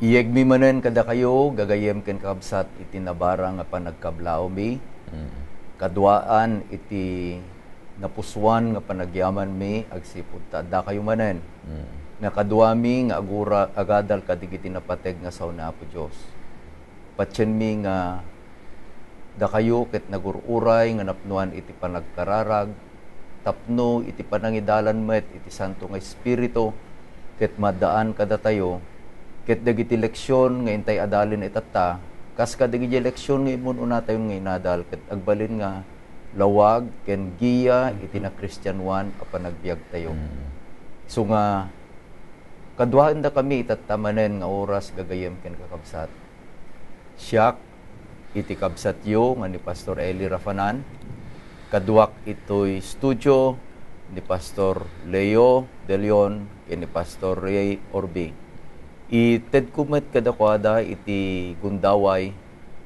Iyegmi manen kada kayo, gagayem ken kabsat iti nabara nga panagkablao mi. Kadwaan iti napuswan nga panagyaman mi agsipud da kayo manen. Nga kadwami nga agura agadal kadigiti napateg nga sauna po Dios. Patyen mi nga da kayo ket nagururay nga napnuan iti panagkararag, tapno iti panangidalan met iti Santo nga Espiritu ket madaan kada tayo ket dagiti leksyon nga intay adalin itata kas kadagiti leksyon nga imon una tayo nga inadal ket agbalin nga lawag ken giya iti na Kristiyanuan a panagbiag tayo. So nga kadwaan da kami itatamanen nga oras gagayem ken kakabsat. Siak iti kabsat yo nga ni Pastor Eli Rafanan. Kaduak ito'y studio ni Pastor Leo De Leon ken ni Pastor Ray Orbi. Ited kumet kada kwada iti gundaway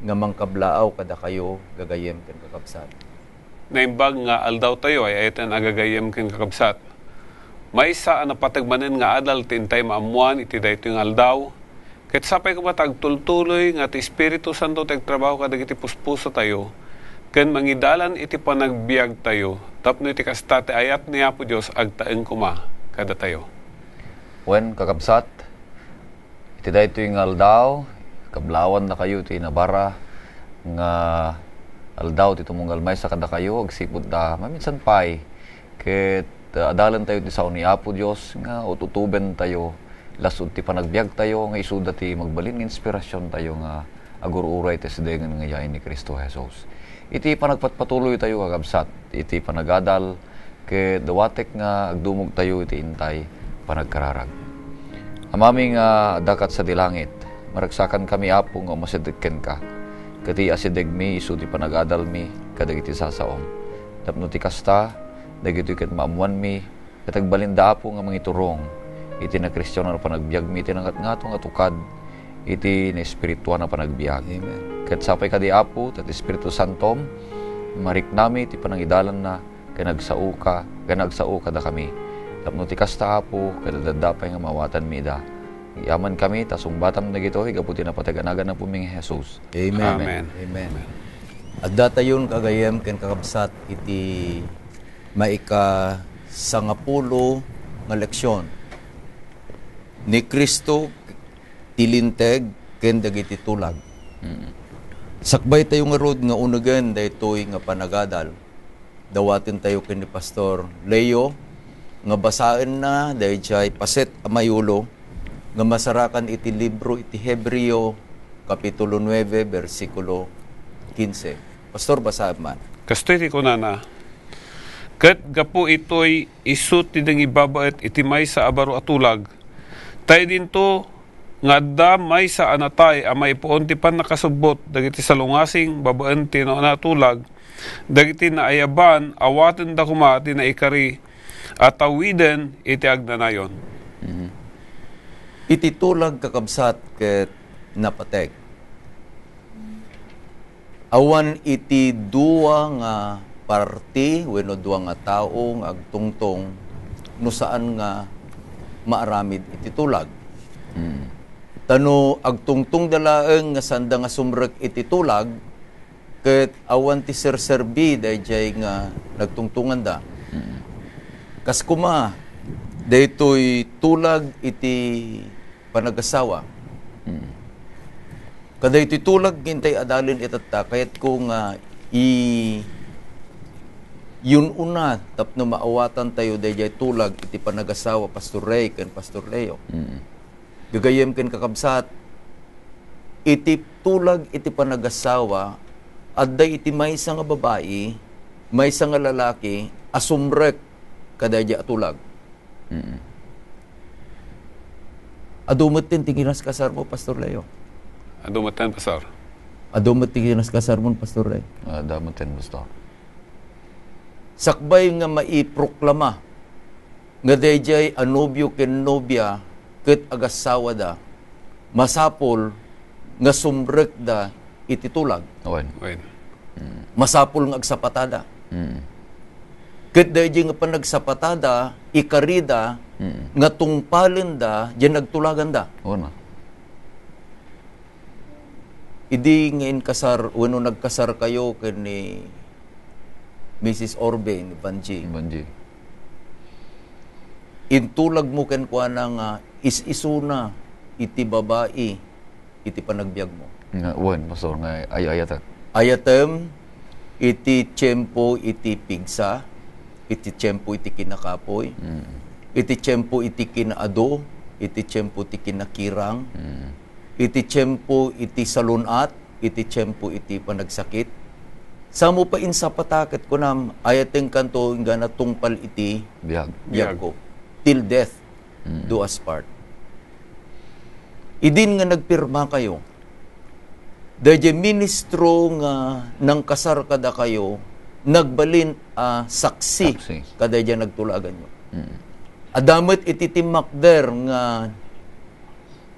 nga mangkablaaw kada kayo gagayem ken kakabsat. Naimbag nga aldaw tayo ay ayatan agagayem ken kakabsat. May isa na patagmanen nga adal tintay maamuan iti daytoy nga aldaw. Ket sapay ka matag tultuloy nga ti Espiritu Santo tagtrabaho kadagiti puspuso tayo. Ken mangidalan iti panagbiag tayo. Tapno iti kastate ayat niya po Dios agtaeng kuma kada tayo. Wen kakabsat iti daytoy nga aldaw, kablawan na kayo iti nabara nga aldaw ti tumunggal may sa kada kayo agsipud da maminsan pay ket adalan tayo ti sao ni Apo Dios nga ututuben tayo lasud ti panagbiag tayo nga isuda ti magbalin nga inspirasyon tayo nga agururay ti sidengan nga yain ni Kristo Jesus. Iti panagpatpatuloy tayo kakabsat, iti panagadal ket dawatek nga agdumog tayo iti intay panagkararag. Amami nga dakat sa dilangit, maragsakan kami Apo nga masidegken ka. Kati asideg mi isu ti panagadal mi kadagiti sasaom. Tapno ti kasta dagiti ket maamuan mi ket agbalinda Apo nga mangiturong iti na Kristiyano na panagbiag mi iti nga tukad iti na espirituan na panagbiag. Amen. Ket sapay kadi Apo tat Espiritu Santom mariknami iti panangidalan na kanagsao kada kami. Tapno ti kasta Apo ket daddapay nga mawatan mi da. Yaman kami tasungbatam dagitoy gaputi na pataganagan na puming Jesus. Amen. Amen. Amen. Adda tayon kagayem ken kakabsat iti maika sangapulo nga leksyon ni Kristo tilinteg ken dagiti tulag. Sakbay tayo nga rod nga unagan daytoy nga panagadal. Dawatin tayo ken ni Pastor Leo nga basaen na dayjay paset a mayulo nga masarakan iti libro iti Hebreo kapitulo 9 bersikulo 15. Pastor, basaen man. Kastoy ti kunana. Ket gapo itoy isut ti dang ibabaet iti may sa abaro atulag. Tay dinto nga da may sa anatay amay puon ti pan nakasubot dagiti salungasing babaen ti no natulag dagiti naayaban awaten da kuma ti naikari at tawiden iti agnanayon. Iti tulag kakabsat ket napateg. Awan iti duwa nga parti wenno duwa nga tao nga agtungtong no saan nga maaramid iti tulag. Tano agtungtong dalaeng nga sanda nga sumrek iti tulag ket awan ti serserbi dayjay nga nagtungtungan da. Kas kuma daytoy tulag iti panagasawa. Kada iti tulag gintay adalin itata kayat ko nga yun una tapno maawatan tayo dayjay tulag iti panagasawa Pastor Ray ken Pastor Leo. Gagayem ken kakabsat iti tulag iti panagasawa adday iti maysa nga babae maysa nga lalaki asumrek kadayjay tulag. Adumot tin tinginas kasar mo Pastor Leo. Adumatan pastor. Adumot tinginas kasar mo Pastor Ray. Damutin Pastor. Sakbay nga maiproklama nga dayjay anobyo ken nobya ket agasawa da masapol nga sumrek da iti tulag. Wen. Masapol nga agsapatada. Ket dayjay nga panagsapatada ikarida nga tungpalen da diyan nagtulagan da. Una. Idi ngayon kasar, wano nagkasar kayo ni Mrs. Orbe, ni Banji. Banji. Intulag mo ken kwa na nga is-isuna iti babae iti panagbiag mo. Nga, wen, pastor, nga ay-ayatan. Ayatem iti tiyempo iti pigsa, iti tiyempo iti kinakapoy, iti tiyempo iti kinaado, iti tiyempo iti kinakirang, iti tiyempo iti salunat, iti tiyempo iti panagsakit. Samo pa insa pataket ko nam ayating kanto nga natungpal iti Biyag. ko. Till death do us part. Idin nga nagpirma kayo. Dahil ministro nga nang kasar kada kayo, nagbalin saksi kada dyan nagtulagan nyo. Adamot ititimakder nga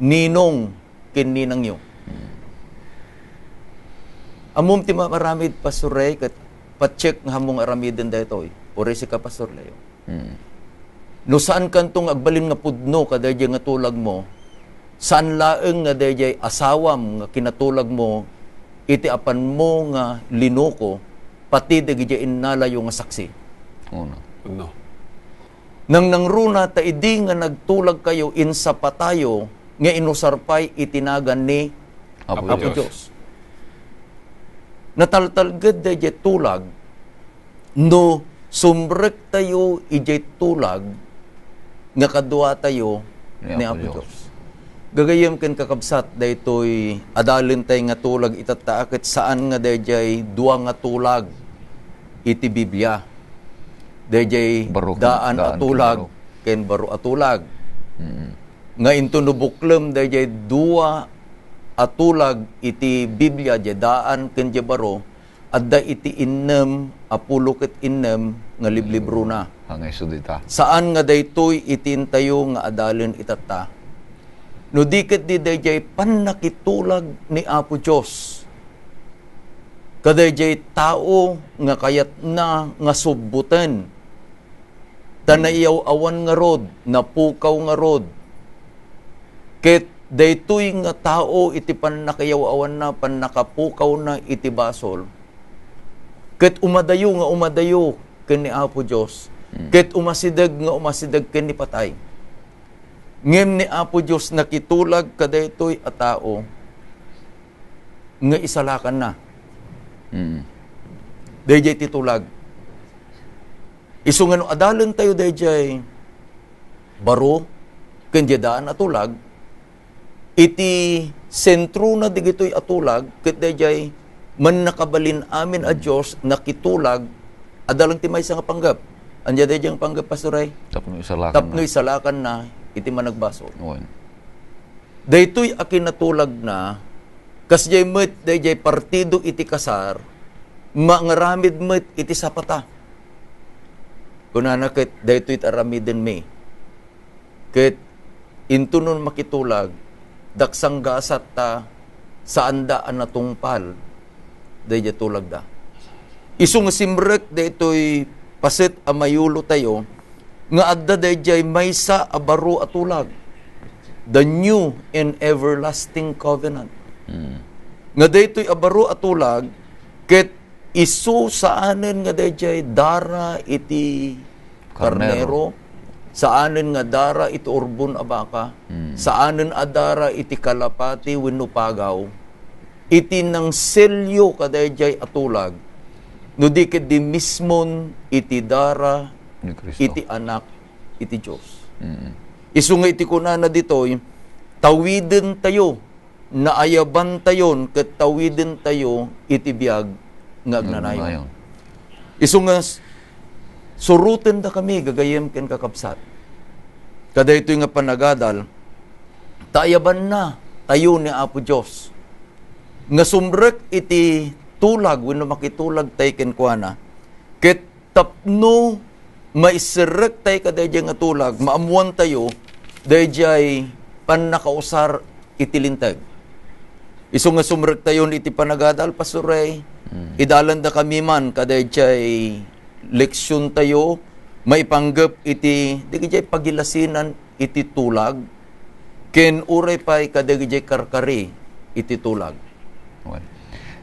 ninong kininang nyo. Amom ti maramid pastoray kat pacheck nga hamong aramidin daytoy. Ore si ka pastor layo. No saan kantong agbalin nga pudno kada dyan nga tulag mo, saan laeng nga dayjay asawam nga kinatulag mo, iti apan mo nga linuko, pati dayjay innalayo nga saksi. No. Nang nangruna ta idi nga nagtulag kayo insa patayo nga inusarpay itinagan ni Apo Diyos. Nataltalgad dayjay tulag, no sumrek tayo ijay tulag nga kadua tayo ni Apo Diyos. Gagayam ken kakabsat daytoy adalin tay nga tulag itataakit saan nga dayjay duwa nga tulag iti Biblia. Dayjay daan atulag ken baro atulag. Nga intunubuklem dayjay duwa atulag iti Biblia jay daan ken jay baro adda iti innem apulo ket innem nga liblibro na. Hangay sudita. Saan nga daytoy itintayo nga adalin itata. No diket di dayjay panakitulag ni Apo Diyos. Kadayjay tao nga kayat na nga subuten. Tanayaw awan nga rod, napukaw nga rod. Ket daytoy nga tao iti panakayaw awan na, panakapukaw na iti basol. Ket umadayo ken ni Apo Diyos. Ket umasidag ken ni patay. Ngem ni Apo Diyos nakitulag kadaytoy a tao nga isalakan na. Dayjay titulag. Isu nga no adalan tayo dayjay baro ken daan atulag iti sentro na digitoy atulag ket dayjay man nakabalin amin a Dios nakitulag adalang ti maysa nga panggap. Anya dayjay ang panggap pastoray? Tapno isalakan na iti managbaso. Daytoy akinatulag na kasjay met dayjay partido iti kasar mangaramid met iti sapata. Kunana ket daytoy aramiden mi. Ket intunon makitulag daksang gasat ta saan daan natungpal dayjay tulag da. Isu nga simrek daytoy paset a mayulo tayo nga adda dayjay maysa a baro atulag. The new and everlasting covenant. Nga daytoy a baro atulag ket isu saanen nga dayjay dara iti karnero, saanen nga dara iti urbon a baka, saanen a dara iti kalapati wenno pagaw. Iti nang selyo kadayjay atulag. No di ket di mismon iti dara iti anak iti Dios. Isu nga iti kunana ditoy tawiden tayo naayaban tayon ket tawiden tayo iti biag nga agnanayon. Isu nga suruten da kami gagayem ken kakabsat. Kadaytoy nga panagadal taayaban na tayo ni Apo Dios. Nga sumrek iti tulag wenno makitulag tay ken kuana. Ket tapno maisirek tay kadayjay nga tulag maamuan tayo dayjay pannakausar iti lintag. Isu nga sumrek tayon iti panagadal pastoray. Idalan da kami man kadayjay leksyon tayo maipanggep iti digijay pagilasinan iti tulag ken uray pay kadayjay karkari iti tulag. Okay.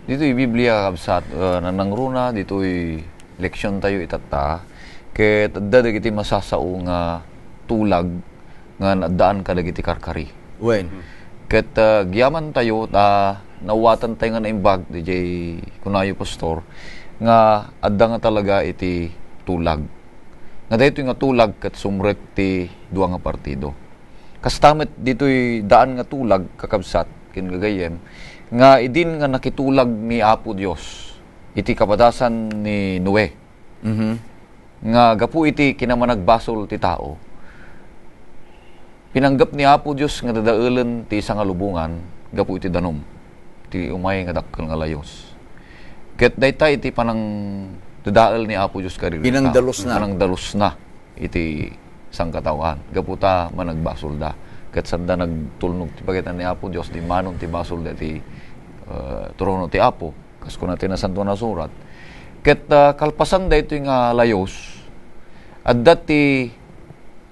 Dito'y Biblia kabsat nanangruna dito'y leksyon tayo itata ket adda dagiti masasao nga tulag nga nadaan ka dagiti karkari. Wen. Ket giyaman tayo nawatan tayo nga naimbag DJ kunayo pastor nga adda nga talaga iti tulag. Nga dito nga tulag ket sumrek ti duwa nga partido. Kastamet dito'y daan nga tulag kakabsat ken gagayem nga idin nga nakitulag ni Apo Dios iti kapadasan ni Noe. Nga gapu iti kinamanagbasol ti tao. Pinanggap ni Apo Dios nga dadaelen ti isang lubungan gapu iti danom. Ti umay nga dakkel nga layos. Ket dayta iti panang dadael ni Apo Dios kadiri. Pinangdalos na iti sangkatawan. Gapu ta managbasol da. Ket sanda nagtulnog ti pagitan ni Apo Dios di manon ti basol dati trono ti Apo kas kun natin na santo na surat. Ket kalpasan da ito nga layos adda ti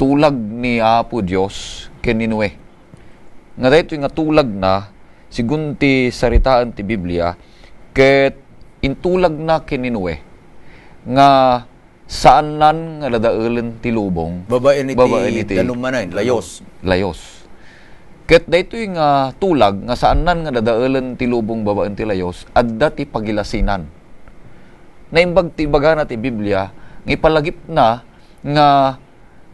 tulag ni Apo Dios ken ni Noe. Nga da ito nga tulag na sigun ti saritaan ti Biblia ket intulag na ken ni Noe nga saan nan nga dadaelen ti lubong Babaen iti danumanan layos. Ket daytoy nga tulag nga saan nan nga dadaelen ti lubong babaen ti layos adda ti pagilasinan. Naimbag ti bagana ti Biblia nga ipalagip na nga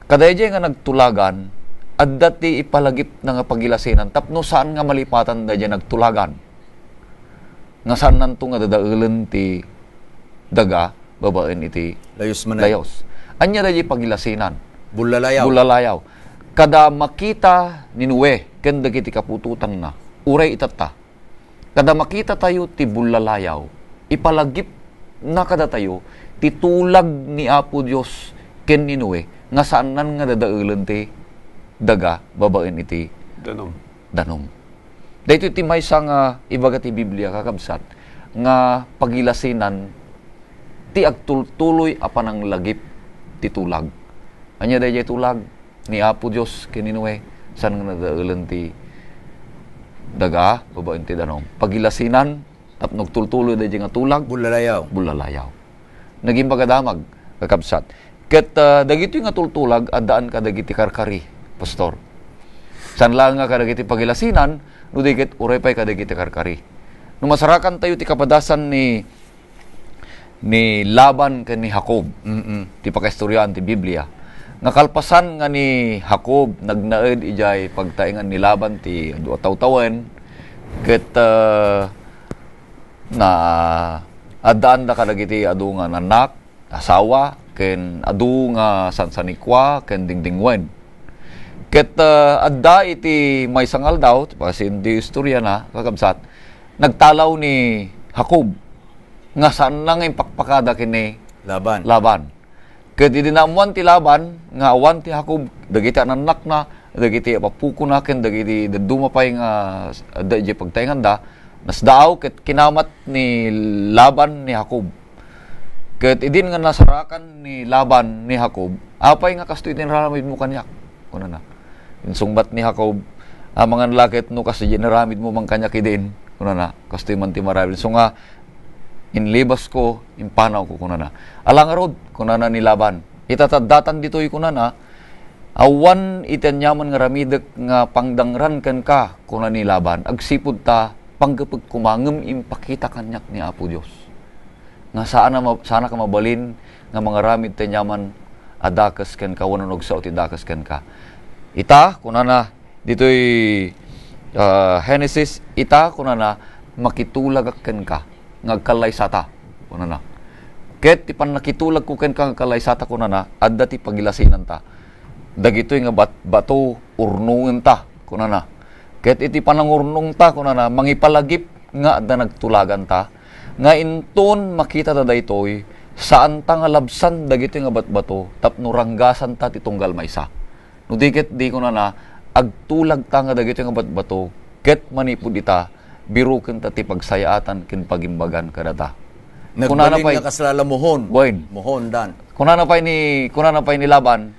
kadayjay nga nagtulagan adda ti ipalagip na nga pagilasinan tapno saan nga malipatan dayjay nagtulagan. Nga saan nan to nga dadaelen ti daga babaen iti layos. Anya dayjay pagilasinan. Bulalayaw. Kada makita ni Noe ken dagiti kapututan na uray itata. Kada makita tayo ti bulalayaw ipalagip na kada tayo ti tulag ni Apo Dios ken ni Noe nga saan nan nga dadaelen ti daga babaen iti danom. Dayto ti maysa nga ibaga ti Biblia kakabsat nga pagilasinan ti agtultuloy apan ang lagip ti tulag. Anya dayjay tulag ni Apo Dios ken ni Noe saan nga nadaelen ti daga babaen ti danom. Pagilasinan tapno tultuloy dayjay nga tulag bulalayaw. Naging pagadamag kakabsat. Ket dagiti nga tultulag addaan ka dagiti karkari pastor. Saan lang nga kadagiti pagilasinan no digit uray pay kadagiti karkari. No masarakan tayo ti kapadasan ni Laban ken ni Jacob. Ti pakaistoryahan ti Biblia. Nakalpasan nga ni Jacob nagnaed ijay pagtaingan ni Laban ti adu taw-tawen ket na addaan da kadagiti adu nga anak, asawa ken adu nga sansanikwa ken dingdingwen. Ket adda iti maysa nga aldaw pasin di istorya na kakabsat nagtalaw ni Jacob nga saan nang impakpakada kini Laban. Ket idinamuan ti Laban nga awan ti Jacob dagiti anak na dagiti papuko na ken dagiti dumapay nga dayjay pagtaingan da nasdaaw ket kinamat ni Laban ni Jacob. Ket idin nga nasarakan ni Laban ni Jacob apay nga kastoy tinraramid mo kanyak kuno na. Insungbat ni Jacob mga lalaki no kasi ginaramid mo man kanyak idin kuno na kastoy man ti marami. So nga inlibas ko, impanaw ko kunana. Alang arod, kunana ni Laban. Itatadatan dito'y kunana, awan itanyaman nga ramidek nga pangdangran kan ka, kunana ni Laban. Agsipod ta, panggapag kumangem impakita kanyak ni Apo Dios. Nga sana ka mabalin, nga mga ramid tanyaman, adakas kan ka, wanunog sa utidakas kan ka. Ita, kunana, dito'y Genesis, ita, kunana, makitulagak kan ka. Ngagkalaysata kuno na. Ket ti nakitulag ko ken kang kalaysata kuno na adda ti pagilasinan ta. Dagitoy nga bato urnungen ta kuno na. Ket iti panangurnong ta kuno na mangipalagip nga adda nagtulagan ta nga inton makita ta daytoy saan ta nga labsan dagitoy nga batbato tapno ranggasan ta ti tunggal maysa. No diket di kuno na agtulag ta nga dagitoy nga batbato ket manipud ita biruken ta ti pagsayaatan ken pagimbagan kadata. Nagbalin nga kaslala mohon. Mohon dan. Kunana pay ni Laban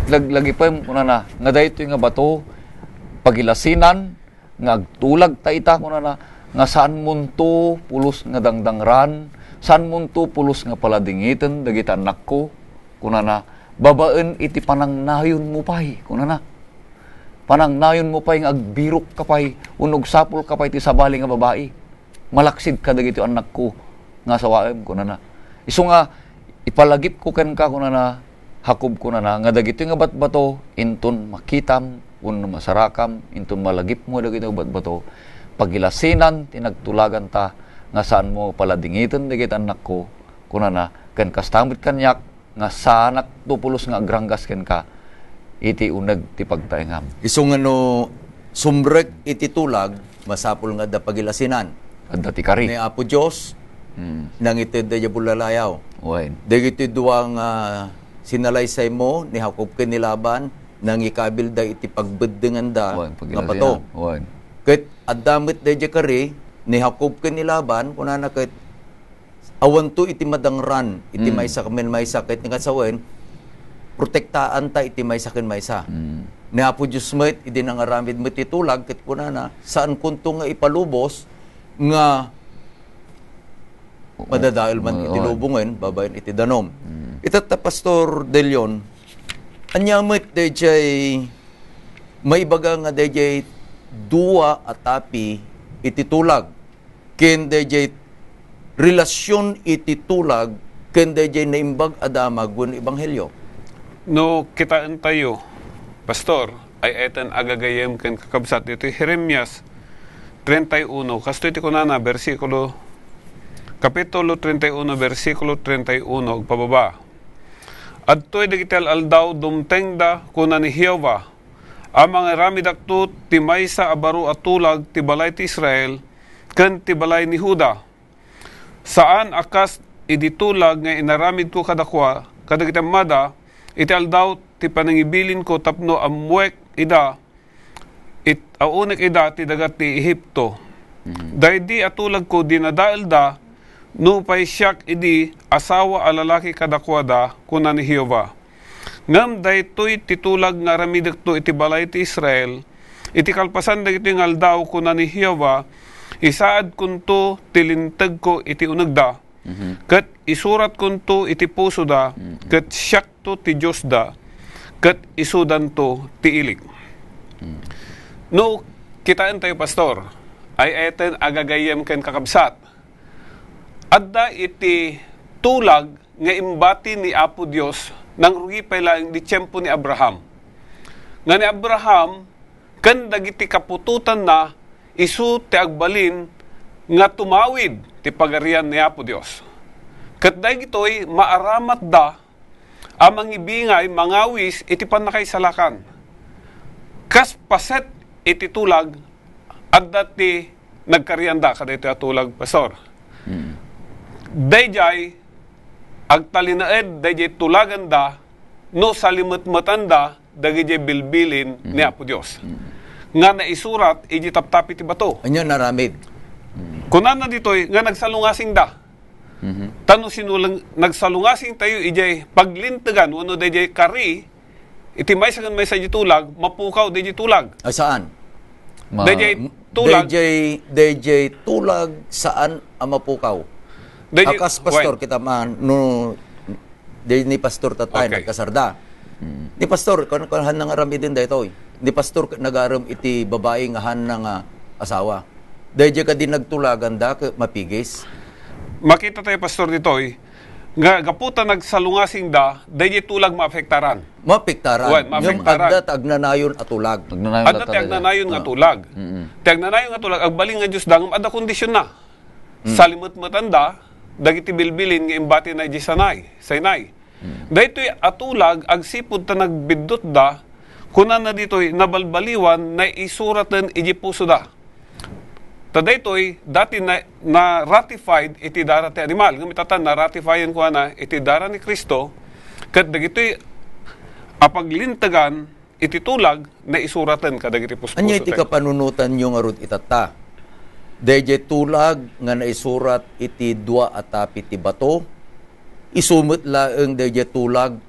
lagi pa kunana nga daytoy nga bato pagilasinan nga agtulag ta ita kunana nga saan munto pulos nga dangdangran, saan munto pulos nga paladingitan dagiti anak ko, kunana babaen iti panangnayon mo pay, kunana panangnayon mo pay nga agbirok ka pay, unog sapol ka pay ti sabali nga babae, malaksid ka dagiti anak ko nga sawaem, kunana isu nga ipalagip ko ken ka, kunana hakob kunana nga dagiti nga batbato inton makitam wenno masarakam, inton malagip mo dagiti nga batbato pagilasinan, tinagtulagan ta, nga saan mo paladingitan dagiti anak ko, kunana, ken kastamit kanyak, nga sanak tupulos nga agranggas ken ka, iti uneg ti pagtaengam. Isu nga no, sumrek iti tulag, masapul nga da pagilasinan. Adda ti kari. Ni Apo Diyos, nang iti da bulalayaw. Wain. Dagiti duwang sinalaysay mo, ni Hakob ken ni Laban, nang ikabil da iti pagbeddengan da, nga bato. Wain. Ket addamit da kari, ni Hakob ken ni Laban, kunana ket awan to iti madangran, iti maysa kamen maysa, ket nga sawen, protektaan ta iti maysa ken maysa. Ni Apo Diyos met, iti nangaramid met itulag, ket kunana, saan kunto nga ipalubos, nga madadail man iti lubungan, babayan iti danom. Itata Pastor De Leon, anyamit dayjay maibaga nga dayjay duwa atapi iti tulag, ken dayjay relasyon iti tulag, ken dayjay naimbag adamag wen ebanghelyo. No kitaan tayo, Pastor, ay etan agagayem ken kakabsat ito Jeremias 31, kasto iti kunana bersikulo kapitulo 31 bersikulo 31 pababa. Adtoy digital aldaw dumtengda kuna ni Jehovah amang ramidakto ti maysa abaru atulag ti balay ti Israel ken ti balay ni Huda. Saan akas iditulag nga inaramid ko kadakwa kadagiti mada iti aldaw ti panangibilin ko tapno amwek ida it aunek ida ti dagat ti Ehipto. Daydi atulag ko dinadael da no pay siyak idi asawa a lalaki kadakwada kuna ni Jehovah. Ngam daytoy titulag nga ramidakto iti balay ti Israel, iti kalpasan dagiti nga aldaw kuna ni Jehovah, isaad kunto tilintag ko iti unagda, ket isurat kunto iti puso da, ket siyak to ti Diyos da, ket isudan to ti ilig. No, kitaan tayo, Pastor, ay eten agagayem ken kakabsat. Adda iti tulag nga imbati ni Apo Dios nang rugi pala di tiyempo ni Abraham. Nga ni Abraham, kan dagiti kapututan na isu ti agbalin nga tumawid ti pagarian ni Apo Dios. Kat dagitoy maaramat da amang ibingay mangawis iti panakaisalakan. Kas paset iti tulag adda ti nagkarianda kada iti tulag, Pastor. Dayjay agtalinaed dayjay tulaganda no salimut-matanda dagiti bilbilin ni Apo Dios. Nga naisurat iti taptapi ti bato. Anyo naramid. Kunan na ditoy nga nagsalungasing da. Tano sinulang nagsalungasing tayo ijay paglintagan wano dayjay kari iti maysa kan maysa iti tulag mapukaw dayjay tulag. Ay saan? Dayjay tulag. Dayjay tulag saan ang mapukaw? Akas pastor kita man no ni pastor tatay nagkasarda. Ni pastor kan nang arami din daytoy. Ni pastor nagaram iti babae nga han nga asawa. Dayjay ka din nagtulagan da mapigis. Makita tayo, Pastor, ditoy nga gaputa nagsalungasing da dayjay tulag maapektaran. Mapektaran. Yung adda tagnanayon atulag. Adda tagnanayon nga tulag. Tagnanayon nga tulag agbaling nga Dios dangum adda kondisyon na. Salimut-matanda dagiti bilbilin nga imbati na di Sinai. Daytoy atulag agsipud ta nagbiddot da kunan na ditoy nabalbaliwan na isuratan iti puso da. Ta daytoy dati na ratified iti dara ti animal. Ngam itatan na ratifyan ko na iti dara ni Kristo ket dagitoy apaglintagan iti tulag na isuratan kadagiti puso. Anya iti kapanunutan yung arut itata. Dayjay tulag nga naisurat iti dua atapi ti bato, isumot laeng dayjay tulag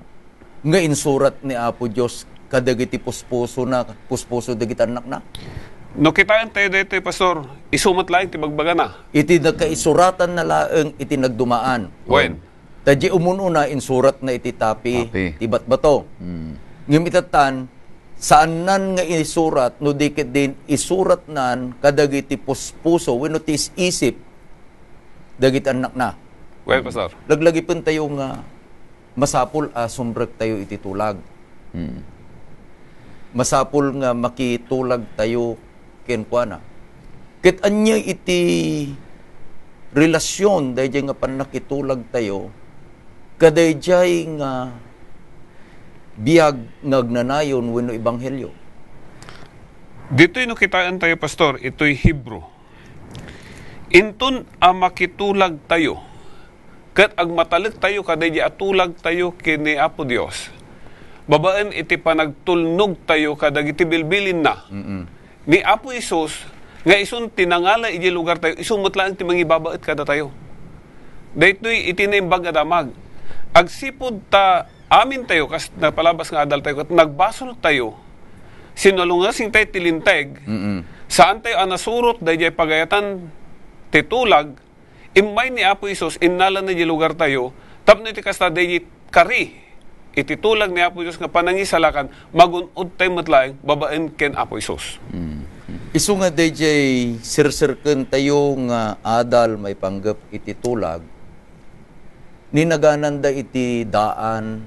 nga insurat ni Apo Dios kadagiti puspuso na puspuso dagiti anak na. No kitaan tayo dito, Pastor, isumat lang tibagbaga na. Iti nagkaisuratan na laeng iti nagdumaan. When? Tadji umununa insurat na iti tapi. Tibat bato. Ngimitatan, saan nan nga isurat, no dikit din isurat nan kadagiti puspuso, wenno tis isip, dagit anak na. Well, Pastor. Laglagi pun tayo nga masapul sumbrek tayo iti tulag. Masapul nga makitulag tayo kenkwana. Ket anya iti relasyon dayjay nga panakitulag tayo kadayjay nga biyag ngagnanayon wenno ebanghelyo. Dito'y nakitaan tayo, Pastor, ito'y Hebrew. Inton makitulag tayo, kat agmatalit tayo kadayjay atulag tayo kini Apo Dios. Babaan iti panagtulnog tayo kadagiti bilbilin na. Ni Apo Isus, nga isun tinangala iti lugar tayo, isumot lang ti mangibabaet kada tayo. Daytoy iti naimbag adamag. Agsipod ta amin tayo, kas napalabas nga adal tayo, kat nagbasol tayo, sinalungasing tayo tilinteg, saan tayo anasurot, dayjay pagayatan titulag, imay ni Apo Isus, innala na di lugar tayo, tapno iti kasta dayjay kari, ititulag ni Apo Isus nga panangisalakan, magunod tayo matlaing, babaen ken Apo Isus. Isu nga dayjay sirsirken tayo nga adal may panggap iti tulag, ninagananda iti daan,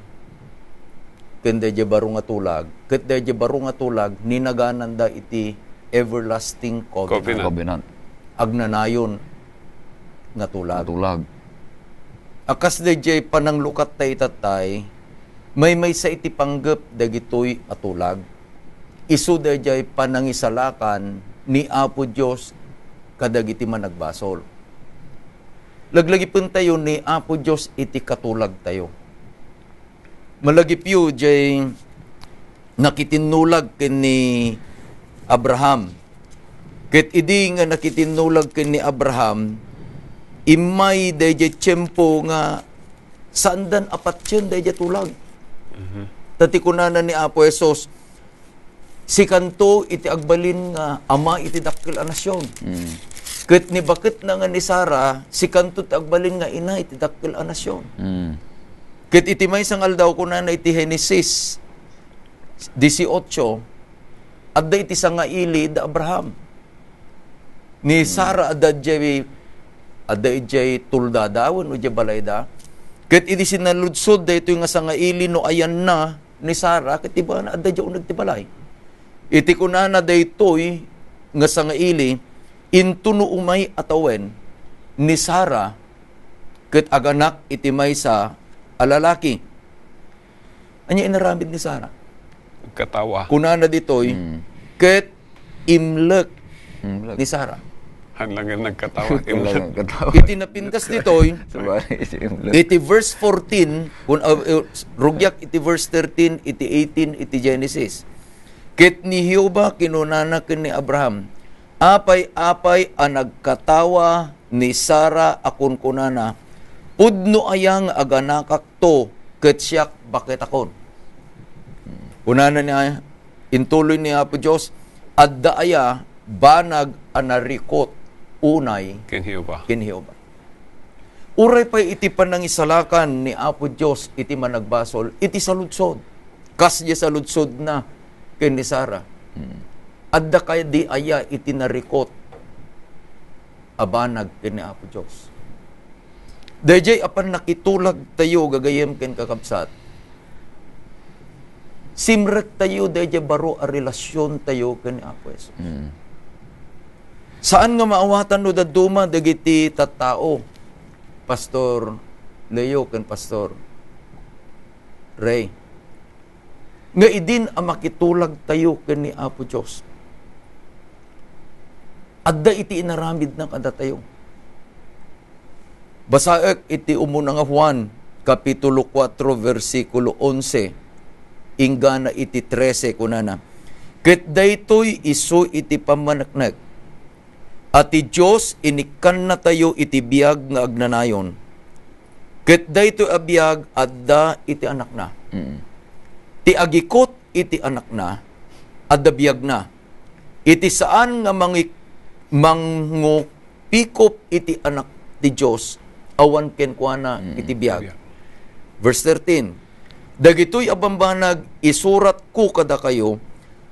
ken dayjay baro nga tulag, ket dayjay baro nga tulag, ninagananda iti everlasting covenant. Agnanayon nga tulag. Akas dayjay pananglukat tay tatay, may sa iti panggap dagitoy atulag. Isu dayjay panangisalakan ni Apo Dios kadagiti managbasol. Laglagipon tayo ni Apo Dios iti katulag tayo. Malagipyo jay nakitinulag ken ni Abraham. Ket idi nga nakitinulag ken ni Abraham, imay dayjay tiyempo nga sandan apat yen dayjay tulag. Tati kunana ni Apo Esos, si kanto iti agbalin nga ama iti dakkel a nasyon. Ket ni bakit na nga ni Sara, si kanto iti agbalin nga ina iti dakkel a nasyon. Ket iti may sangal daw kunana iti Genesis 18, adda iti sangaili da Abraham. Ni Sara adda jay tuldadawan o jay balayda. Ket iti sinaludsod da ito nga sangaili no ayan na ni Sara, ket iba na adda jay unag ti balay. Iti kunana da ito'y nga sangaili, intuno umay atawen ni Sara, ket aganak iti may sa alalaki. Anya inaramid ni Sara? Katawa. Kunana dito'y, ket imlek ni Sara. Hanlangan nagkatawa. Iti napintas dito'y, iti verse 14, kung rugyak iti verse 13, iti 18, iti Genesis. Ket ni Jehova kinunana ken ni Abraham, apay-apay ang nagkatawa ni Sara akon kunana, pudno ayang aganakak to, ket siyak bakit akon. Kunana niya, intuloy ni Apo Diyos, adda aya banag anarikot unay Ken Jehova. Uray pa iti panangisalakan ni Apo Diyos iti managbasol, iti saludsod. Kasya saludsod na ken ni Sara. Adda kaya di aya iti narikot abanag ken ni Apo Diyos. Dayjay apan nakitulag tayo gagayem ken kakabsat. Simrek tayo dayjay baro a relasyon tayo ken ni Apo Hesus. Saan nga maawatan no daduma dagiti tattao, Pastor Leo ken Pastor Ray, nga idin ang makitulag tayo ken ni Apo Diyos. Adda iti inaramid ng kada tayo. Basaek iti umuna nga Juan, Kapitulo 4, versikulo 11, ingana iti 13, kunana. Ket daytoy isu iti pamanaknag, at ti Diyos inikan na tayo iti biyag nga agnanayon. Ket daytoy a biyag adda iti anak na. Ti agikot iti anak na, adda biyag na. iti saan nga mangupikop iti anak ti Dios awan kenkwana iti biag. Verse 13, dagitoy abambanag isurat ko kada kayo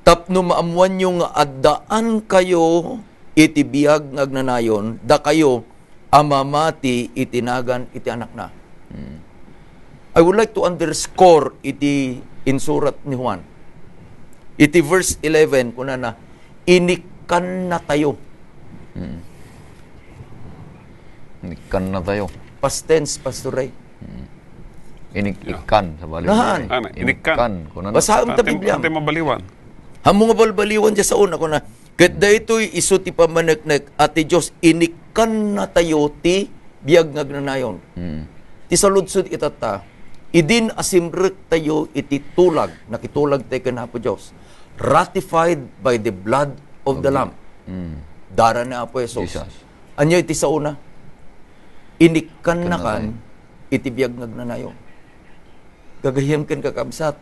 tapno maamuan nyo nga addaan kayo iti biag nga agnanayon da kayo amamati itinagan iti anak na. I would like to underscore iti insurat ni Juan. Iti verse 11 kuna na inikan na tayo. Inikan na tayo. Past tense, Pastor Ray. Inikan sa balik. Nahan. Inikan. Basahan ta Biblia. Ate mabaliwan. Hamong nga balbaliwan dyan sa una ko na, kat da ito'y iso ti pamanagnak at ti Diyos, inikan na tayo ti biyag ngagnanayon. Ti saludsod itata, idin asimrek tayo iti tulag, nakitulag tayo ka na po Diyos, ratified by the blood of the Lamb. Dara na po Jesus. Anya iti sa una, inikan na kan, iti biyag ngagnanayon. Gagahim kan kakabsat,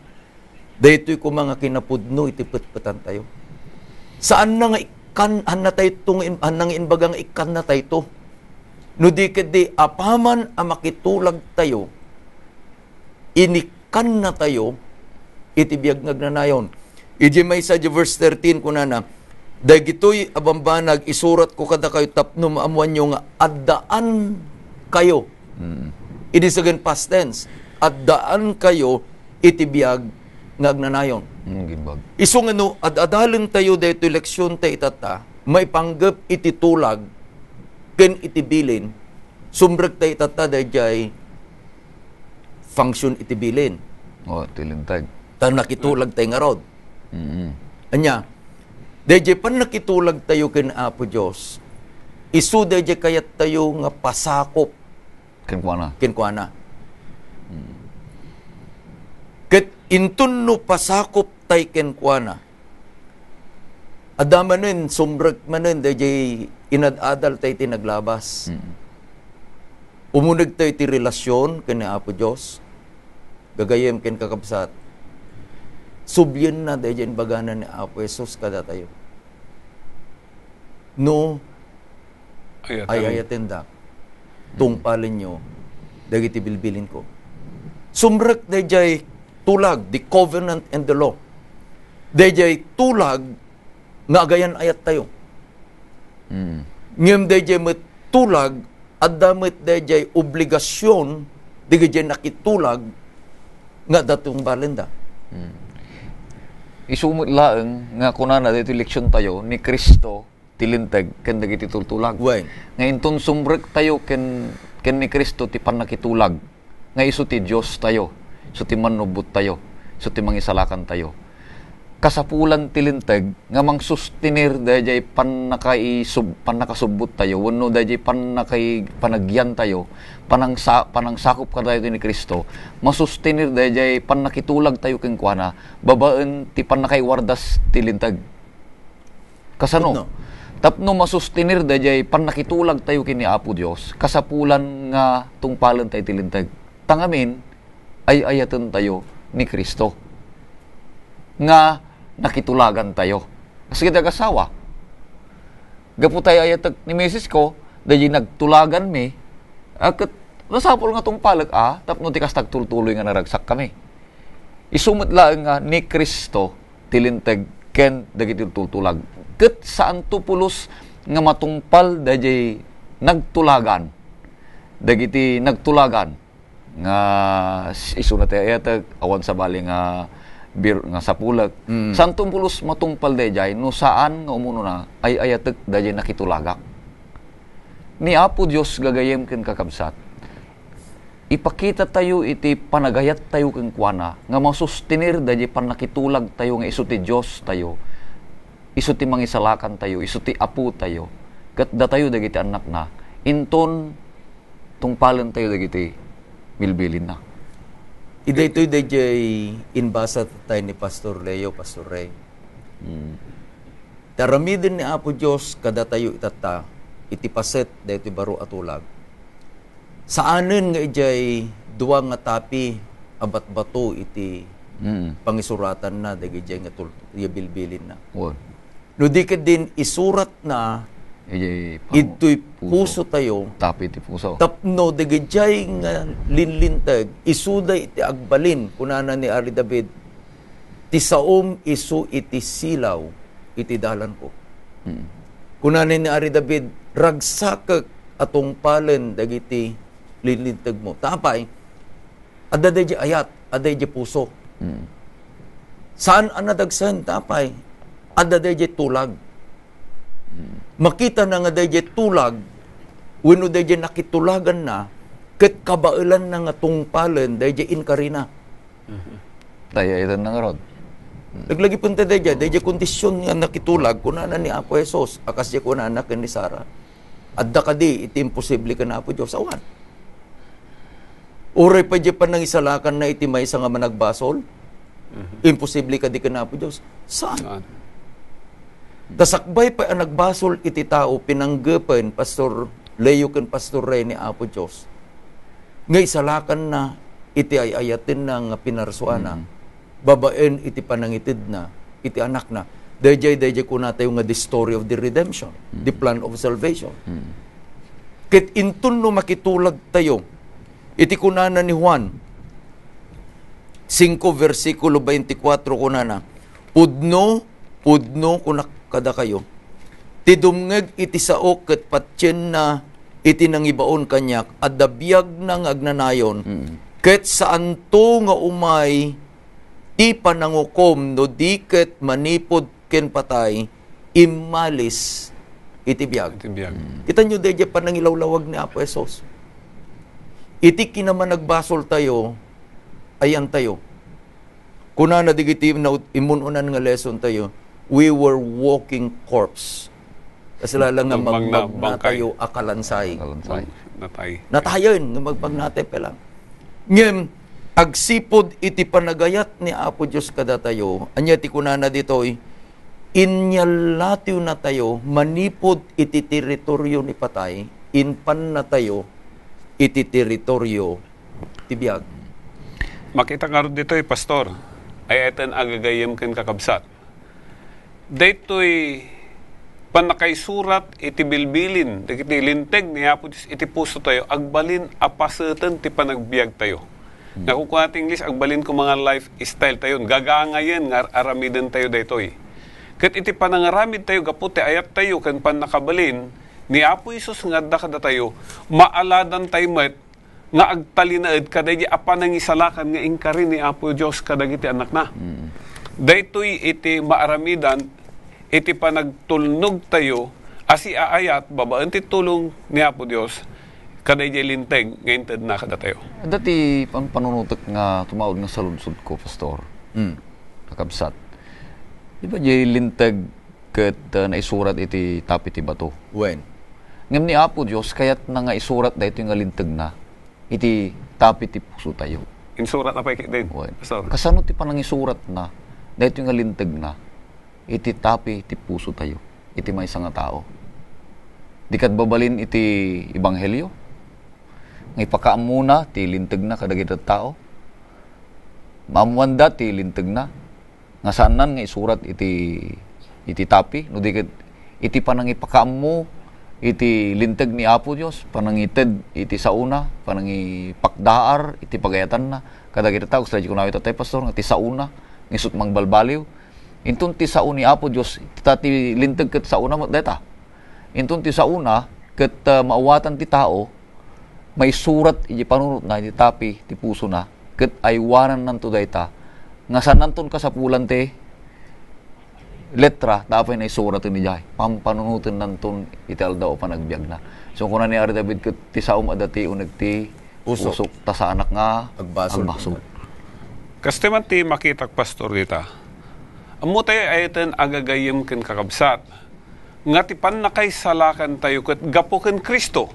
daytoy ko mga kinapudno iti petpetan tayo. Saan na nga ikan na tayo itong nang inbagang ikan na tayo ito? No di kadi apaman ang makitulag tayo, inikan na tayo, iti biyag ngagnanayon. Iji may sa verse 13 ko na dagitoy abambanag isurat ko kada kayo tapno maamuan nyo nga addaan kayo. It is again past tense. Addaan kayo iti biyag ngagnanayon. Iso nga no, adalin tayo dito leksyon tayo itata, may panggap iti tulag, ken iti bilin, sumbrag tayo itata dayjay function iti bilin. Tilintag. Tan nakitulag tayo nga rod. Anya, dayjay pan nakitulag tayo ken Apo Diyos, iso dayjay kayat tayo nga pasakop. Kenkwana. Ket intun no pasakop tay kenkwana. Adamanen sumbrag manen dayjay inadadal tay tinaglabas. Umuneg tay ti relasyon ken Apo Dios. Gagayem ken kakabsat. Subyen na dayjay baganan ni Apo Jesus kada tayo. No ayaten da. Tungpalin nyo dagiti bilbilin ko. Sumrek dayjay tulag, the covenant and the law. Dayjay tulag nga agayan ayat tayo. Ngem dayjay met tulag at damit dayjay obligasyon dayjay nakitulag nga datong balenda. Isumot laeng nga kunana dito leksyon tayo ni Kristo tilintag ken dagiti tultulag. Nga inton sumrek tayo ken ni Kristo ti panakitulag. Nga isu ti Dios tayo. So ti manubot tayo, so ti mangisalakan tayo. Kasapulan tilintag nga mangsustinir dayjay panakasubot tayo, wenno dayjay panagyan tayo, panangsakop ka tayo ni Kristo. Masustinir dayjay panakitulag tayo kenkwana, babaen ti panakaiwardas tilintag. Kasano? Tapno masustinir dayjay panakitulag tayo kini Apo Dios, kasapulan nga tungpalan tayo tilintag. Tangamin ay ayatan tayo ni Kristo. Nga nakitulagan tayo. Kasi kita kasawa. Gapu tayo ayatag ni Mrs. ko, dahil nagtulagan mi, akat nasapol nga tong palag, tapno ti kastag tultuloy nga naragsak kami. Isumot lang nga ni Kristo, tilintag ken dagiti tultulag. Ket saan tupulos nga matungpal dahil nagtulagan. Dagiti nagtulagan. Nga isu na tayo ayatag awan sa bali nga nga sapulag. Saan tumpulos matungpal dayjay no saan nga umuno na ay ayatag dayjay nakitulagak. Ni Apo Dios gagayem ken kakabsat. Ipakita tayo iti panagayat tayo ken kuana nga masustinir dayjay panakitulag tayo nga isu ti Dios tayo. Isu ti mangisalakan tayo, isu ti Apo tayo. Ket da tayo dagiti anak na inton tungpalan tayo dagiti bilbilin na. Idaytoy dayjay inbasa tayo ni Pastor Leo, Pastor Ray. Taramidin ni Apo Dios kada tayo itata, itipaset daytoy baro atulag. Saanen nga ijay duwa nga tapi abat bato iti pangisuratan na dagiti nga bilbilin na. No di ka din isurat na ito'y puso tayo. Tapi ti puso. Tapno dagijay nga linlintag isuday iti agbalin kunana ni Ari David ti saom isu iti silaw iti dalan ko. Kunana ni Ari David ragsakak atong palen dagiti linlintag mo. Tapay adda di ayat, adda di puso. Saan anadagsan tapay? Adda di tulag. Makita na nga dayjay tulag, wano dayjay nakitulagan na, ket kabailan na nga tungpalen, dayjay inkarina. Tayo ito na nga rod. Naglagi punta dayjay kondisyon nga nakitulag, kunana ni Apo Jesus, akas di kunana ken ni Sara. Adda kadi, iti imposible ka na Apo Diyos, awan. Uray pa di pa nang isalakan na iti may nga managbasol, imposible ka di ka na Apo Diyos. Saan? Dasakbay pa ang nagbasol iti tao, pinanggapan, Pastor Leo ken Pastor Ray ni Apo Diyos. Nga isalakan na, iti ayatin na nga pinarsuana, babaen iti panangitid na, iti anak na. Dayjay kuna tayo nga the story of the redemption, the plan of salvation. Ket intun no makitulag tayo, iti kunana ni Juan, 5 versikulo 24 kunana, pudno kunak kada kayo, ti dumngeg iti sao ket patyen na iti nangibaon kanyak, adda biag nang agnanayon, ket saan to nga umay, ti panangukom, no di ket manipod ken patay, imalis iti biag. Kita nyo dayjay panangilawlawag ni Apo Jesus. Iti kinaman nagbasol tayo, ayan tayo. Kuna na digiti na imununan nga lesson tayo, we were walking corpse. Kasi lalang nga magbag na tayo akalansay. Natayon, nga magbag natin pa lang. Ngayon, agsipod iti panagayat ni Apo Diyos kada tayo, anya ti kunana dito'y, inyalatiw na tayo, manipod iti teritoryo ni patay, inpan na tayo, iti teritoryo tibiyag. Makita nga rin dito'y, Pastor, ay etan agagayam ken kakabsat. Daytoy panakaisurat iti bilbilin, iti linteg ni Apo Diyos, iti puso tayo, agbalin apaseten ti panagbiag tayo. Nakukuha ating list, agbalin ko mga lifestyle tayo, gagangayen, aramiden tayo daytoy. Kat iti panangaramid tayo, gaputi ayat tayo, kan panakabalin, ni Apo Isus nga kada tayo, maaladan tayo met, nga agtalinaed, kaday apanangisalakan nga ingkarin ni Apo Diyos, kadag iti anak na. Daytoy iti maaramidan, iti panagtulnog tayo, asi aayat, babaan ti tulong ni Apo Diyos, kaday jay linteg, ngayon tad na kada tayo. Dati, panunutok nga tumawag nga saludsod ko, Pastor, nakabsat. Di ba jay linteg kat naisurat iti tapi ti bato? When? Ngam ni Apo Diyos, kaya't na nga isurat da ito nga linteg na, iti tapi ti puso tayo. Insurat na pa din, Pastor. Kasano ti panang isurat na, da ito nga linteg na, iti tapi ti puso tayo, iti may nga tao. Di kat babalin iti ebanghelyo, nga ipakaam muna, ti linteg na kadagiti tao. Mamuanda, ti linteg na. Nga saanan nga isurat iti tapi, no di kat iti panang ipakaam mo, iti linteg ni Apo Diyos, panangited iti sauna, panangipakdaar, iti pagayatan na. Kadagiti tao, sa ko nawit tayo, Pastor, nga ti sauna, ngisut mangbalbaliw. Intun ti sauna ni Apo Diyos, ti linteg ket sauna mo deta. Intun ti sauna ket maawatan ti tao, may surat iti panunot na iti tapi ti puso na, ket aywanan nanto dayta. Nga sananton kasapulan ti letra, tapay na isurat ni jay. Pampanunutin nanton iti aldaw panagbiag na. So kuna ni Ari David ket ti saum adati uneg ti usok ta sa anak nga agbasol. Kasteman ti makitak Pastor dita. Amo tayo ayatan agagayim ken kakabsat. Nga ti panakaisalakan tayo ket gapo ken Kristo.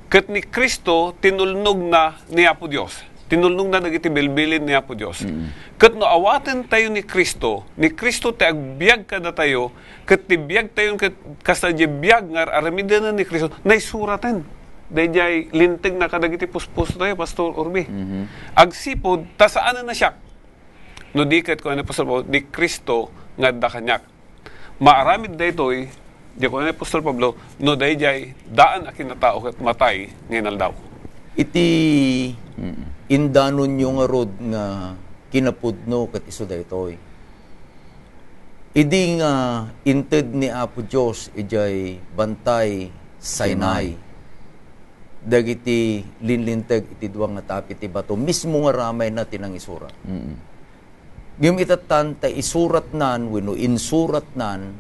Ket ni Kristo tinulnog na ni Apo Dios. Tinulnog na dagiti bilbilin ni Apo Dios. Ket no awaten tayo ni Kristo ti agbiag kada tayo, ket ti biag tayo ket kasadya biag nga aramiden ni Kristo naisuraten. Dayjay linteg na kadagiti puspos tayo, Pastor Urbi. Agsipod ta saan na siya? No di ket ko ano Pastor, di Kristo nga da kanyak. maaramid daytoy di ko na Apostol Pablo no dayjay daan akin na tao ket matay ngayon aldaw. Iti indanon yung rod nga kinapudno ket iso daytoy. Idi nga inted ni Apo Dios ijay bantay Sinai. Dagiti linlinteg iti duwang nga tapi ti bato mismo nga ramay na tinang isurat. Ngem itatan ta isurat nan wenno insurat nan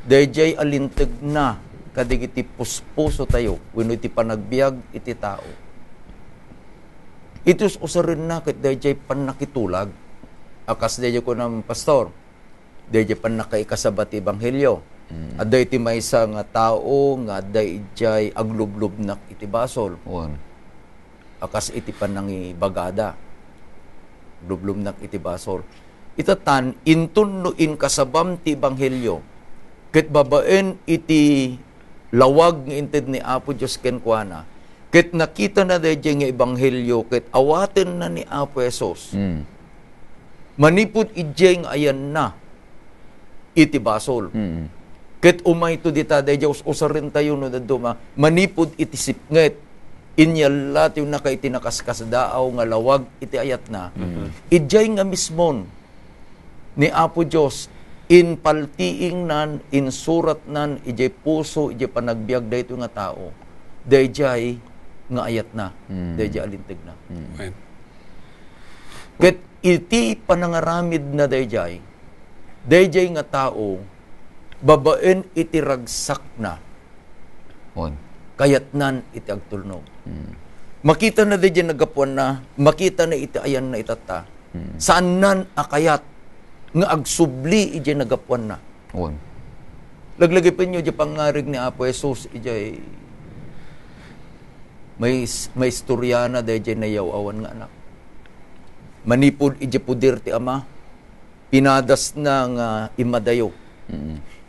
dayjay alinteg na kadigiti puspuso tayo wenno iti panagbiag iti tao. Itus usarin na ket dayjay panakitulag akas dayjay ko ng pastor. Dayjay panakaikasabat ebanghelyo. Aday iti maysa nga tao nga dayjay aglublob nak iti basol. Akas iti panangi bagada. Lublob nak iti basol. Itatan intun no in kasabam ti ebanghelyo. Ket babaen iti lawag nga inted ni Apo Dios ken kuana. Ket nakita na dayjay nga ebanghelyo ket awaten na ni Apo Jesus. Manipud ijay nga ayan na iti basol. Ket umay to dita dayjay usarin tayo no daduma manipud iti sipnget inyallat yung naka iti nakaskas daaw nga lawag iti ayat na. Ijay nga mismon ni Apo Dios in paltiing nan in surat nan ijay puso ijay panagbiag dayto nga tao. Dayjay nga ayat na. Dayjay alinteg na. Ket iti panangaramid na dayjay nga tao babaen iti ragsak na. Kayat nan iti agtulnog. Makita na dayjay nagapuan na, makita na iti ayan na itata. Saan nan akayat nga agsubli iti nagapuan na. Laglagay pa nyo iti pangarig ni Apo Jesus iti may istoryana dayjay nayaw-awan nga anak. Manipod iti puder ti ama, pinadas na nga imadayo.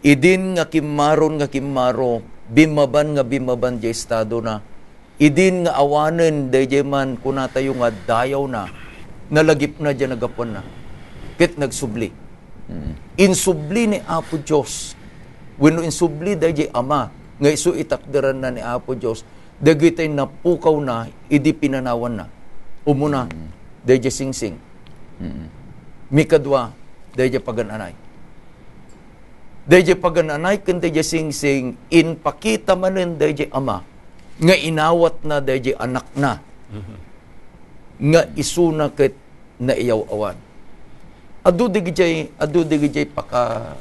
Idin nga kimaro, bimaban jay estado na. Idin nga awanen dayjay man kunatayo nga dayaw na, nalagip na dyan nagapuan na. Ket nagsubli. Insubli ni Apo Dios. Wenno insubli dayjay ama, nga isu itakderan na ni Apo Dios, dagitay napukaw na, idi pinanawan na. Umuna, dayjay singsing. Mikadwa, dayjay pagananay. Dayjay pagananay ken dayjay singsing in pakita manen dayjay ama nga inawat na dayjay anak na. Nga isuna ket naiyaw-awan. Adu digijay paka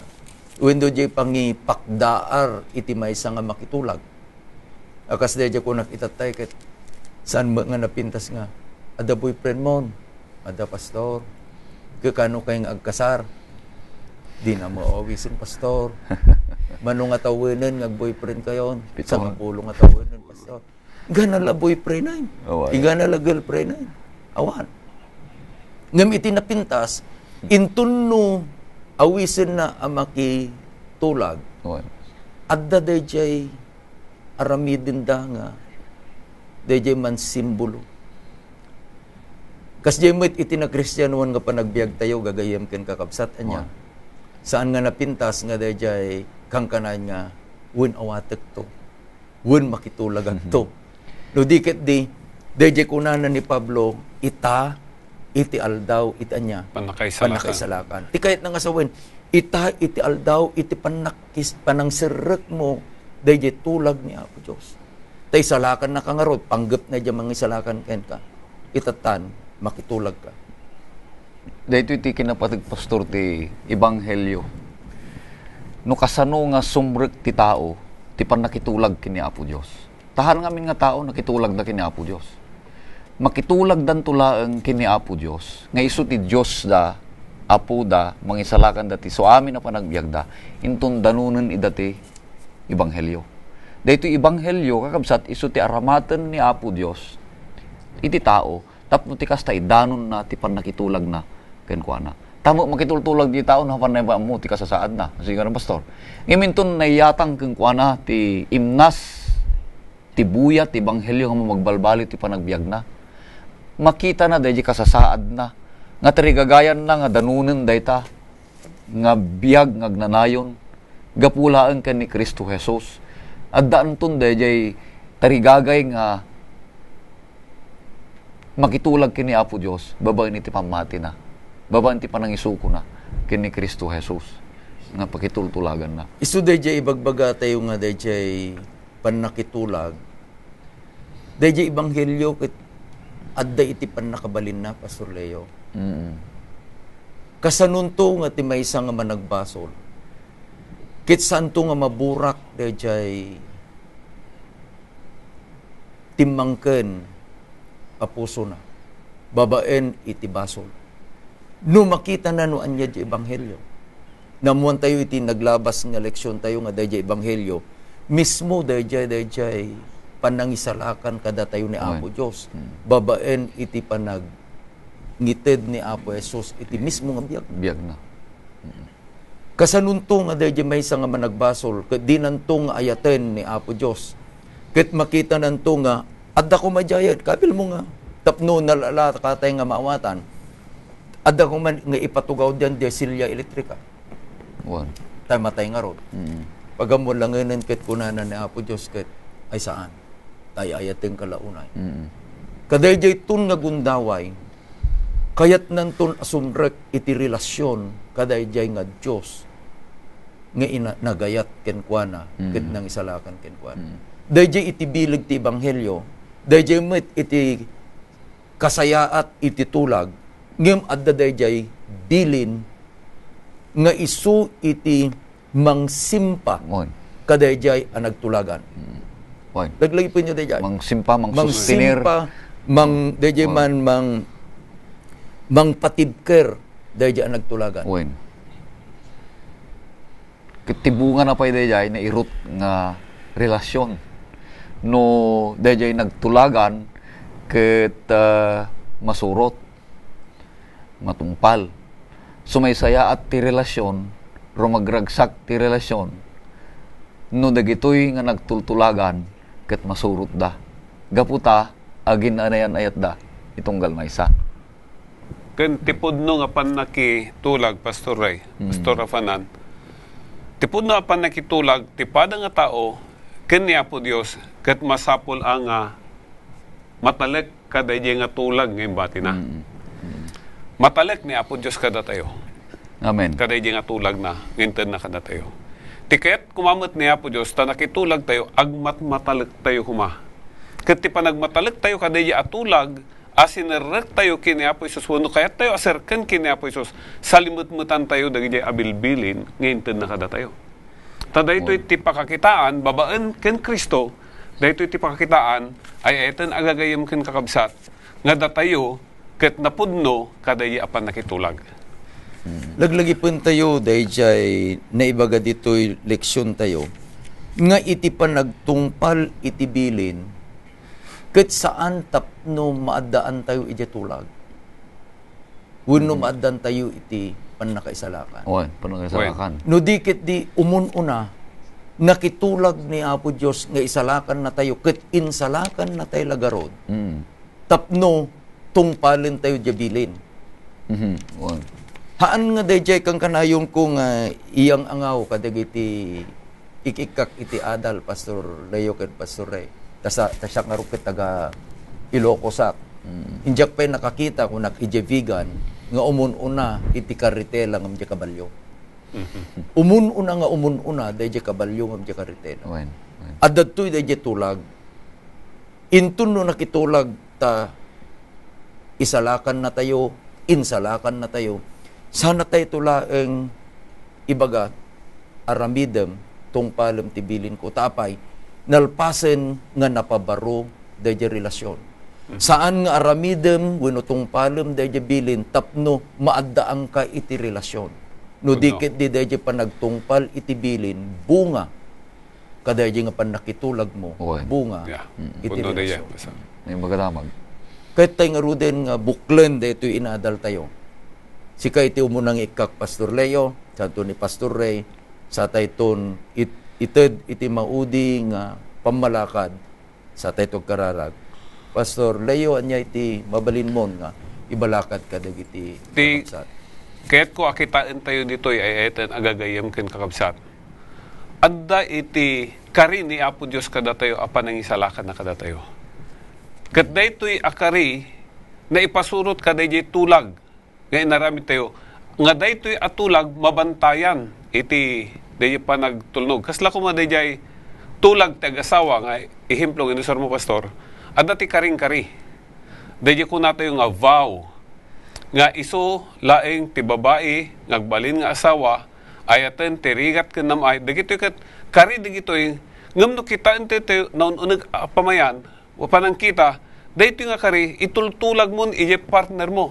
wendo jay pangipakdaar iti maysa nga makitulag. Akas dayjay ko nakitatay ket saan nga napintas nga ada boyfriend mo, ada pastor. Kano kayong agkasar? Di na mo awisin, pastor. Manong nga tawinan, boyfriend kayo. Sa pulong nga tawinan, pastor. Gana la boyfriend na yun. Igana la girlfriend na yun. Awan. Ngam iti napintas, intunno awisin na amaki tulag. Adda dayjay aramidin da nga dayjay man simbolo. Kas jay mo't iti na Kristyanuan nga panagbiag tayo gagayem ken kakabsat anya. Saan nga napintas nga dayjay kang kanan nga wen awatek to. Wen makitulagan to. No diket di dayjay kunanan ni Pablo ita iti aldaw iti anya panakaisalakan. Ti kayat nga sawen ita iti aldaw iti panangserrek mo dayjay tulag ni Apo Dios. Tay salakan na kangarod panggep na jay mangisalakan ken ka. Itatan makitulag ka. Dahito iti kinapatag pastor ti ebanghelyo. No kasano nga sumrek ti tao, ti panakitulag kini Apo Dios. Tahan ngamin nga tao nakitulag da kini Apo Dios. Makitulag dan tulaeng kini Apo Dios. Nga isu ti Dios da, Apo da, mangisalakan dati. So amin na panagbiag da, intun danunen idati ebanghelyo. Dahito ebanghelyo kakabsat isu ti aramaten ni Apo Dios. Iti tao tapno ti kasta idanon na ti panakitulag na ken kuana. Tamo makitultulag di tao na panay ba mo ti kasasaad na. Sige nga pastor. Ngiminton nayatang ken kuana ti imnas ti buya ti ebanghelyo nga magbalbali ti panagbiag na. Makita na dayjay kasasaad na nga tirigagayan na nga danunen dayta nga biag nga agnanayon gapulaan ka ni Kristo Jesus. At daan ton dayjay tarigagay nga makitulag kini Apo Dios, babaen iti pamati na. Babaen ti panangisuko na kini Kristo Jesus nga pakitultulagan na. Isu dayjay ibagbaga tayo nga dayjay panakitulag. Dayjay ebanghelyo ket adda iti panakabalin na, Pastor Leo. Kasanunto nga ti maysa nga managbasol. Ket santo nga maburak dayjay timmangken a puso na. Babaen iti basol. No makita na no anya di ebanghelyo. Namuan tayo iti naglabas nga leksyon tayo nga dayjay ebanghelyo. Mismo dayjay panangisalakan kada tayo ni Apo Dios. Babaen iti panagngitid ni Apo Jesus iti mismo nga biyag. Biyag na. Kasanunto nga dayjay maysa nga managbasol ket di nanto nga ayaten ni Apo Dios. Ket makita nanto nga adda ko majayad kabil mo nga tapno nalala katay nga maawatan. Adda ko man nga ipatugaw diyan di silya elektrika. Tay matay nga rod. Pagamo langenan ket kunana ni Apo Dios ket ay saan? Tay ayaten kalaunay. Kadayjay tun nga gundaway kayat nanton asumrek iti relasyon kadayjay nga Dios nga nagayat kenkwana ket nang isalakan kenkwana. Dayjay iti bilig ti ebanghelyo, dayjay met iti kasayaat iti tulag, ngem adda dayjay bilin nga isu iti mangsimpa kadayjay ang nagtulagan. Laglagi po niyo dayjay. Mangsimpa, mangsustinir. Mangsimpa, dayjay mangpatibker dayjay ang nagtulagan. Kitibungan na pa dayjay na irut nga relasyon. No dayjay nagtulagan ket masurot, matungpal. Sumaysaya at ti relasyon, rumagragsak ti relasyon. No dagitoy nga nagtultulagan ket masurot da. Gaputa agin anayan ayat da itunggal maysa. Ken tipod no nga panakitulag, Pastor Ray, Pastor Rafanan, tipod no nga panakitulag, tipada nga tao, ken ni Apo Dios, ket masapol ang matalek kadayjay nga tulag ngayon bati na. Matalek ni Apo Dios kada tayo. Amen. Kadayjay nga tulag na, ngayon na kada tayo. Tiket kumamot ni Apo Dios, ta nakitulag tayo, agmat-matalek tayo kuma. Ket ti panagmatalek tayo kadayjay atulag, asinerek tayo kini Apo Isus, wano kaya tayo aserken kini Apo Isus, salimut-mutan tayo dagiti abilbilin, ngayon na kada tayo. Tada ito iti pakakitaan, babaan ken Kristo, dahito iti pakakitaan, ay eten agagayam ken kakabsat, nga datayo, ket napudno, kadayjay apan nakitulag. Laglagi po tayo, dayjay naibaga dito'y leksyon tayo, nga iti panagtungpal iti bilin, ket saan tapno maadaan tayo iti tulag. Wenno maadaan tayo iti panakaisalakan. Panakaisalakan. No dikit di umununa, nakitulag ni Apo Dios nga isalakan na tayo, ket insalakan na tayo lagarod. Tapno, tungpalin tayo jabilin. Haan nga dayjay kang kanayong kung iyang angaw kadagiti ikikak iti adal, Pastor Leo ket Pastor Ray. Tasyak nga rupit taga Ilocos. Injak pa'y nakakita kung vegan nga umununa iti karitela ng kabalyo. Umununa nga umununa dayjay kabalyo ng karitela. At dato'y dayjay tulag. Intun no nakitulag ta isalakan na tayo, insalakan na tayo. Sana tayo tulaeng ibaga aramidem tungpalem tibilin ko tapay nalpasen nga napabaro dayjay relasyon. Saan nga aramidem wenno tungpalem dayjay bilin tapno maaddaang ka iti relasyon. No dikit di dayjay panagtungpal iti bilin bunga kadayjay nga panakitulag mo bunga iti relasyon. May magadamag. Kahit tayo nga ruden nga buklen dito inadal tayo. Sika iti umunang ikak Pastor Leo, santo ni Pastor Ray, sa tayton ited iti maudi nga pamalakad sa taytog kararag. Pastor Leo, anya iti mabalin mon nga ibalakad ka dagiti kakabsat. Kaya't ko akitain tayo dito ay eten agagayam ken kakabsat. adda iti kari ni Apo Diyos kada tayo, apan ang isalakan na kada tayo. Kat daytoy akari, na ipasurot kada jay tulag, nga inaramid tayo, nga daytoy atulag, mabantayan, iti, dahi pa nagtulnog. Kasla ko madayjay, tulag tag-asawa, nga ihemplo, nga inusar mo, pastor, adda ti karing-kari. Dahi ko na tayo nga vow, nga iso laing ti babae ngagbalin nga asawa ayaten tirigat ken namay dagito ket kari digitoy ngem no kita ente naun uneg pamayan wa panang kita daytoy nga kari itultulag mon ije partner mo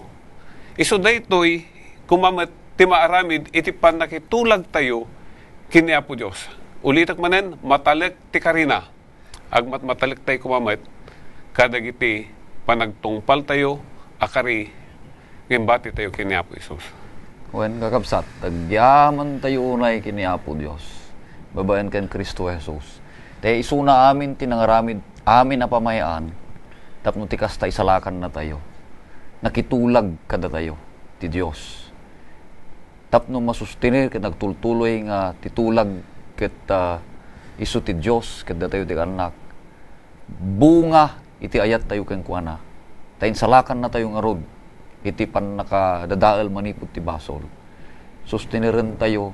iso daytoy kumamet ti maaramid iti panakitulag tayo kini Apo Dios ulitak manen matalek ti karina agmat matalek tayo kumamet kadagiti panagtungpal tayo akari ngimbati tayo kini Apo Isus. Wen kakabsat, tagyaman tayo unay kini Apo Dios. Babayan kan Kristo Jesus. Te isuna amin tinangaramid amin na pamayaan. Tapno ti kasta isalakan na tayo. Nakitulag kada tayo ti Dios. Tapno masustinir ket nagtultuloy nga titulag ket isu ti Dios ket tayo ti anak. Bunga iti ayat tayo ken kuana. Tayin salakan na tayo nga rod. Iti pan nakadadaal manipod ti basol. Sustiniren tayo,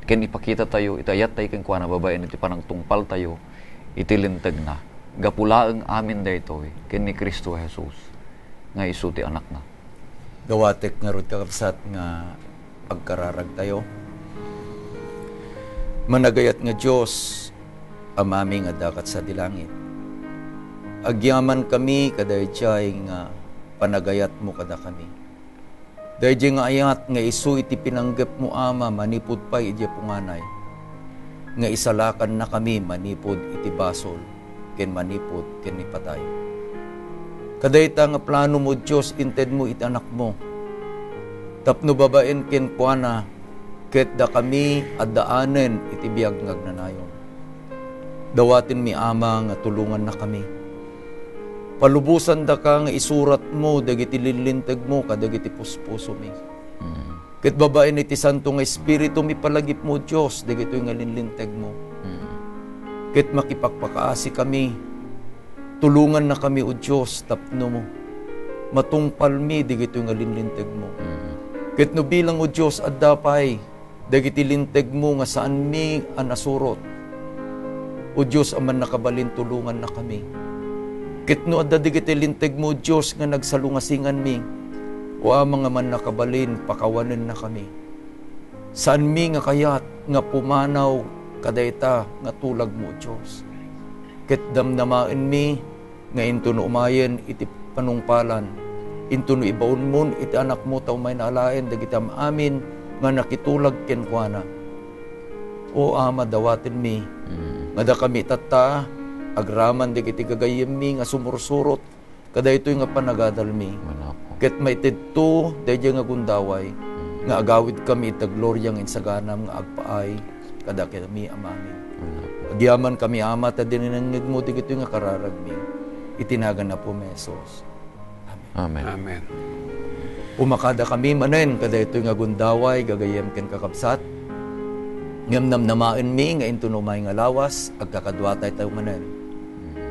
ken ipakita tayo, itayat tayo ken kuana babaen iti panang tungpal tayo, iti linteg na. Gapulaeng amin daytoy ken ni Kristo Jesus nga isu ti anak na. Gawatek nga rod kakabsat nga pagkararag tayo. Managayat nga Dios amami nga dakat sa dilangit. Agyaman kami kadayjay nga panagayat mo kada kami. Dahil nga ayat nga isu iti pinanggap mo ama manipod pa iti punganay. Nga isalakan na kami manipod iti basol ken manipod ken ipatay. Kadayta nga plano mo Dios inted mo iti anak mo. Tapno babaen ken kuana ket da kami addaanen iti biag ngagnanayon. Dawatin mi ama nga tulungan na kami. Palubusan da ka nga isurat mo, dagiti lilintag mo, kadagiti puspuso mi. Ket babaen iti santo nga espiritu mi palagip mo, Diyos, dagito nga lilintag mo. Ket makipagpakaasi kami, tulungan na kami, o Diyos, tapno mo. Matungpal mi, dagito nga lilintag mo. Ket no bilang, o Diyos, addapay, dagiti lintag mo nga saan mi anasurot. O Diyos, aman nakabalin, tulungan na kami. Kitno adda digiti linteg mo Dios nga nagsalungasingan mi. O mga man nakabalin pakawanen na kami. Saan mi nga kayat nga pumanaw kadayta nga tulag mo Dios. Ket damnamaen mi nga intuno umayen iti panungpalan. Intuno ibaon mon iti anak mo taw may naalaen dagiti amin nga nakitulag ken kuana. O ama dawaten mi nga da kami tatta agraman di kiti gagayem mi nga sumursurot kada ito'y nga panagadalmi ket maitidto dayjay nga gundaway nga agawid kami ita gloryang insaganam nga agpaay kada kami amami agyaman kami ama ta dininangid mo di kito'y nga kararag mi itinagan na po mesos Amen. Amen. Umakada kami manen kada ito'y nga gundaway gagayem ken kakabsat ngem namnamaen mi nga intunumay nga lawas agkakadwatay tayo manen.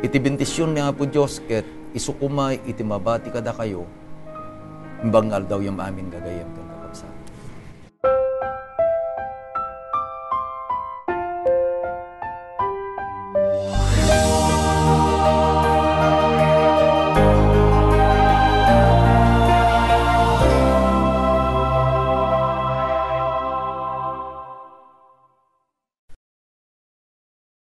Iti bentisyon nga po Diyos ket isukumay iti mabati kada kayo. Imbangal daw yung amin gagayam ka.